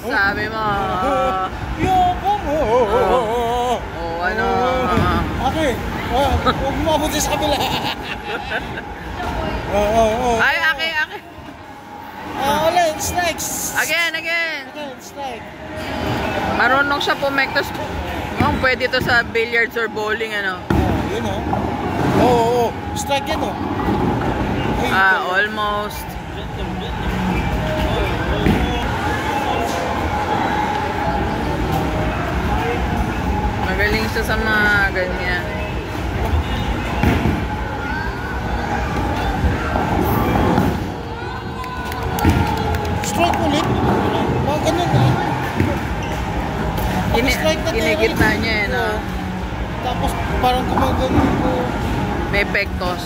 Sabi mo. Yoko mo. Ano? Okay. Huwag mo mabuti sa kabila. Ay, okay. Ulit, strikes. Again. Strike. Marunong siya pumektos. Pwede to sa billiards or bowling, ano? Yun o. Strike yan o. Almost. Magaling siya sa mga ganyan. Strike ulit. Mga ganun eh. Ginigitna niya, no? Tapos parang gumagano ko. May pektos.